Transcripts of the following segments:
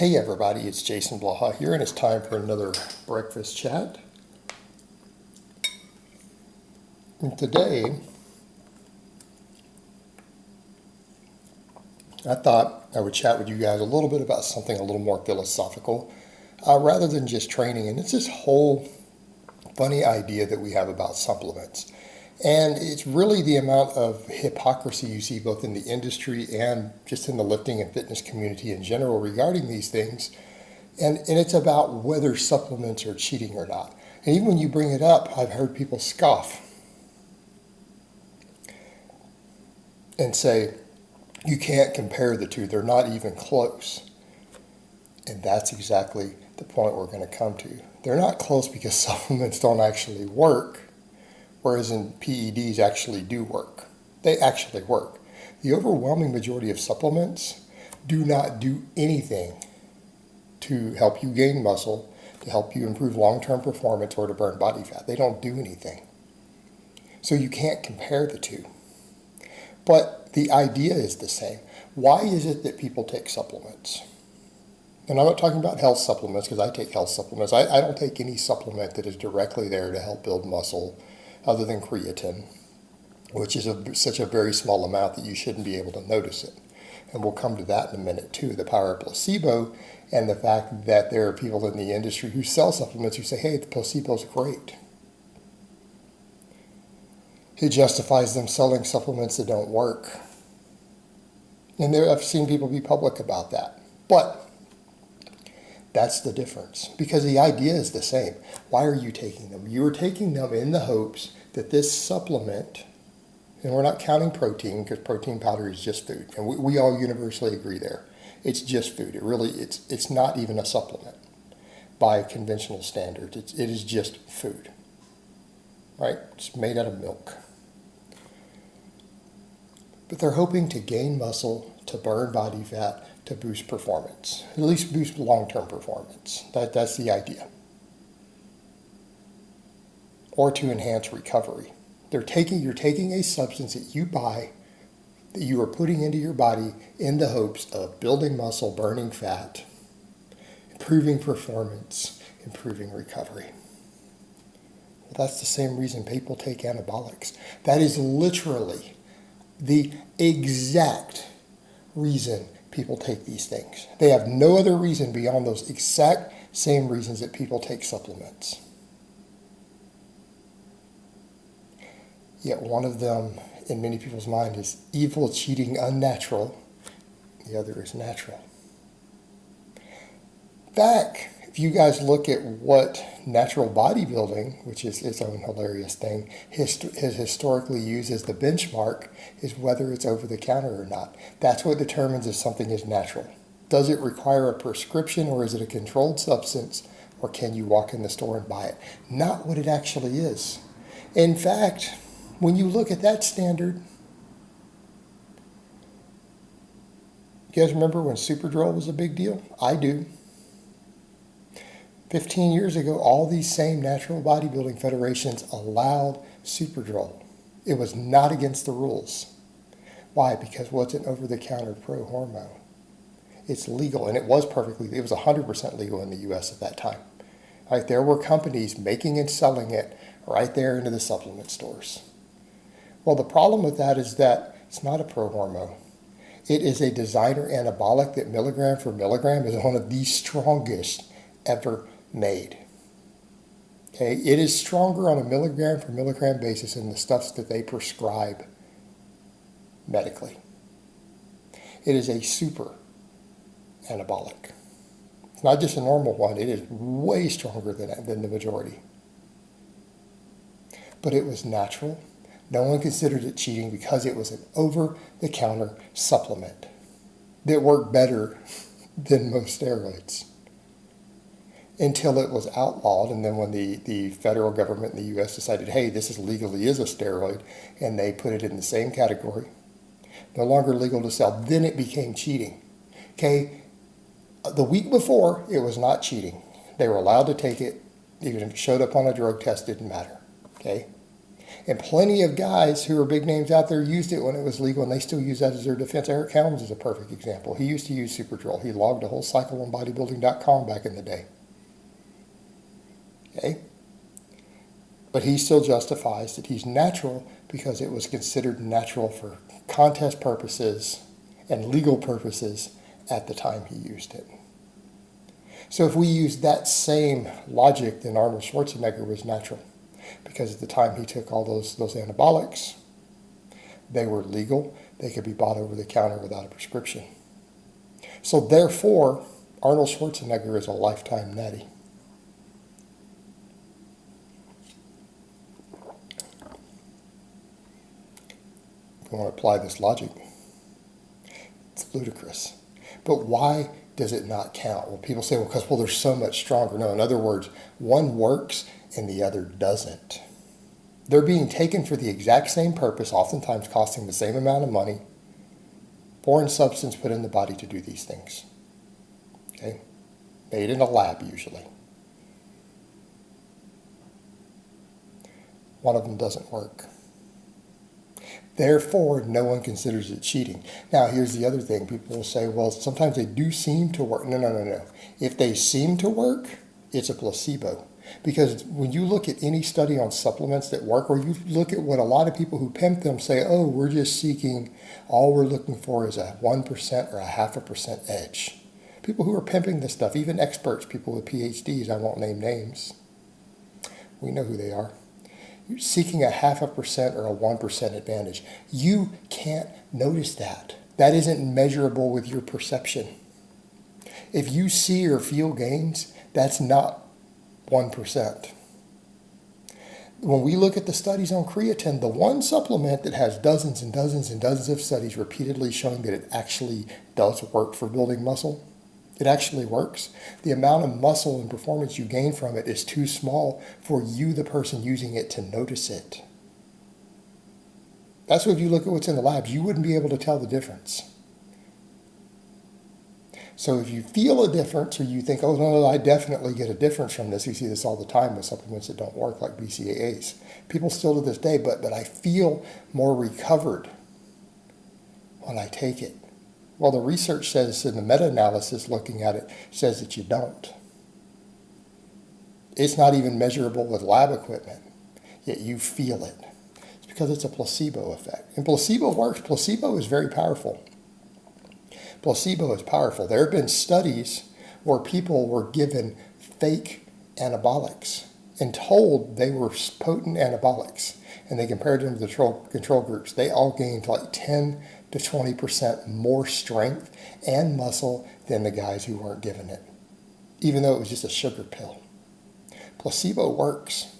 Hey everybody, it's Jason Blaha here, and it's time for another breakfast chat. And today, I thought I would chat with you guys a little bit about something a little more philosophical, rather than just training. And it's this whole funny idea that we have about supplements. And it's really the amount of hypocrisy you see both in the industry and just in the lifting and fitness community in general regarding these things. And it's about whether supplements are cheating or not. And even when you bring it up, I've heard people scoff and say, you can't compare the two. They're not even close. And that's exactly the point we're going to come to. They're not close because supplements don't actually work, whereas in PEDs actually do work. They actually work. The overwhelming majority of supplements do not do anything to help you gain muscle, to help you improve long-term performance, or to burn body fat. They don't do anything. So you can't compare the two. But the idea is the same. Why is it that people take supplements? And I'm not talking about health supplements, because I take health supplements. I don't take any supplement that is directly there to help build muscle other than creatine, which is such a very small amount that you shouldn't be able to notice it. And we'll come to that in a minute too, the power of placebo and the fact that there are people in the industry who sell supplements who say, hey, the placebo's great. It justifies them selling supplements that don't work. And I've seen people be public about that. But that's the difference, because the idea is the same. Why are you taking them? You are taking them in the hopes that this supplement, and we're not counting protein because protein powder is just food, and we all universally agree there. It's just food. It's not even a supplement by conventional standards. It is just food, right? It's made out of milk. But they're hoping to gain muscle, to burn body fat, to boost performance, at least boost long-term performance. That's the idea. Or to enhance recovery. You're taking a substance that you buy, that you are putting into your body in the hopes of building muscle, burning fat, improving performance, improving recovery. Well, that's the same reason people take anabolics. That is literally the exact reason people take these things. They have no other reason beyond those exact same reasons that people take supplements. Yet one of them, in many people's mind, is evil, cheating, unnatural. The other is natural. Back, if you guys look at what natural bodybuilding, which is its own hilarious thing, has historically used as the benchmark, is whether it's over the counter or not. That's what determines if something is natural. Does it require a prescription, or is it a controlled substance, or can you walk in the store and buy it? Not what it actually is. In fact, when you look at that standard, you guys remember when Superdrol was a big deal? I do. 15 years ago, all these same natural bodybuilding federations allowed Superdrol. It was not against the rules. Why? Because it wasn't over-the-counter pro-hormone. It's legal, and it was 100% legal in the U.S. at that time. Right, there were companies making and selling it right there into the supplement stores. Well, the problem with that is that it's not a pro-hormone. It is a designer anabolic that milligram for milligram is one of the strongest ever made. Okay, it is stronger on a milligram for milligram basis than the stuffs that they prescribe medically. It is a super anabolic. It's not just a normal one. It is way stronger than the majority. But it was natural. No one considered it cheating because it was an over-the-counter supplement that worked better than most steroids. Until it was outlawed, and then when the federal government in the U.S. decided, hey, this legally is a steroid, and they put it in the same category, no longer legal to sell, then it became cheating. Okay, the week before, it was not cheating. They were allowed to take it, even if it showed up on a drug test, didn't matter. Okay, And plenty of guys who are big names out there used it when it was legal, and they still use that as their defense. Eric Helms is a perfect example. He used to use Superdrol. He logged a whole cycle on bodybuilding.com back in the day. Okay? But he still justifies that he's natural because it was considered natural for contest purposes and legal purposes at the time he used it. So if we use that same logic, then Arnold Schwarzenegger was natural. Because at the time he took all those anabolics, they were legal. They could be bought over the counter without a prescription. So therefore, Arnold Schwarzenegger is a lifetime natty. If we want to apply this logic, it's ludicrous. But why does it not count? Well, people say, because they're so much stronger. No, in other words, one works and the other doesn't. They're being taken for the exact same purpose, oftentimes costing the same amount of money. Foreign substance put in the body to do these things. Okay? Made in a lab, usually. One of them doesn't work. Therefore, no one considers it cheating. Now, here's the other thing. People will say, well, sometimes they do seem to work. No. If they seem to work, it's a placebo. Because when you look at any study on supplements that work, or you look at what a lot of people who pimp them say, oh, we're just seeking, all we're looking for is a 1% or a 0.5% edge. People who are pimping this stuff, even experts, people with PhDs, I won't name names, we know who they are. You're seeking a 0.5% or a 1% advantage. You can't notice that. That isn't measurable with your perception. If you see or feel gains, that's not 1%. When we look at the studies on creatine, the one supplement that has dozens and dozens and dozens of studies repeatedly showing that it actually does work for building muscle, it actually works. The amount of muscle and performance you gain from it is too small for you, the person using it, to notice it. That's what if you look at what's in the labs, you wouldn't be able to tell the difference. So if you feel a difference, or you think, oh, no, I definitely get a difference from this. You see this all the time with supplements that don't work, like BCAAs. People still to this day, but I feel more recovered when I take it. Well, the research says, in the meta-analysis looking at it, says that you don't. It's not even measurable with lab equipment, yet you feel it. It's because it's a placebo effect. And placebo works. Placebo is very powerful. Placebo is powerful. There have been studies where people were given fake anabolics and told they were potent anabolics, and they compared them to the control groups. They all gained like 10 to 20% more strength and muscle than the guys who weren't given it, even though it was just a sugar pill. Placebo works.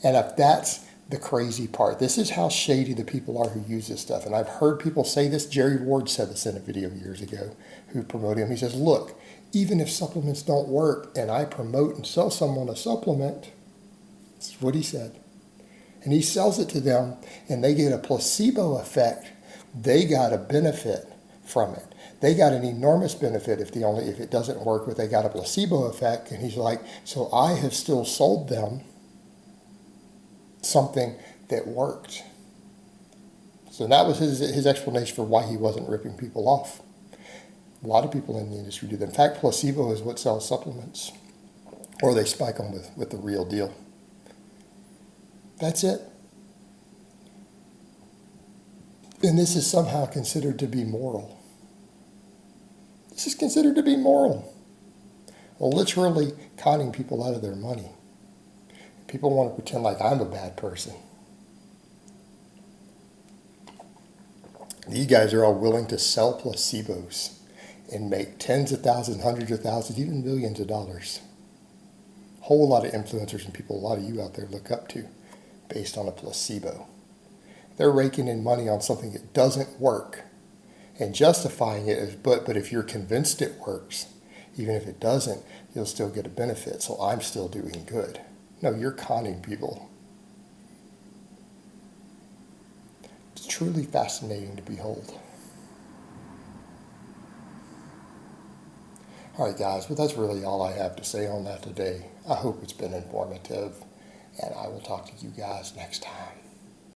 And if that's the crazy part, this is how shady the people are who use this stuff. And I've heard people say this. Jerry Ward said this in a video years ago, who promoted him. He says, look, even if supplements don't work and I promote and sell someone a supplement, this is what he said, and he sells it to them and they get a placebo effect, they got a benefit from it. They got an enormous benefit if it doesn't work, but they got a placebo effect. And he's like, so I have still sold them something that worked. So that was his explanation for why he wasn't ripping people off. A lot of people in the industry do that. In fact, placebo is what sells supplements, or they spike them with the real deal. That's it. And this is somehow considered to be moral. This is considered to be moral. Well, literally conning people out of their money. People want to pretend like I'm a bad person. These guys are all willing to sell placebos and make tens of thousands, hundreds of thousands, even millions of dollars. A whole lot of influencers and people a lot of you out there look up to based on a placebo. They're raking in money on something that doesn't work and justifying it as, but if you're convinced it works, even if it doesn't, you'll still get a benefit, so I'm still doing good. No, you're conning people. It's truly fascinating to behold. All right, guys, but that's really all I have to say on that today. I hope it's been informative. and I will talk to you guys next time.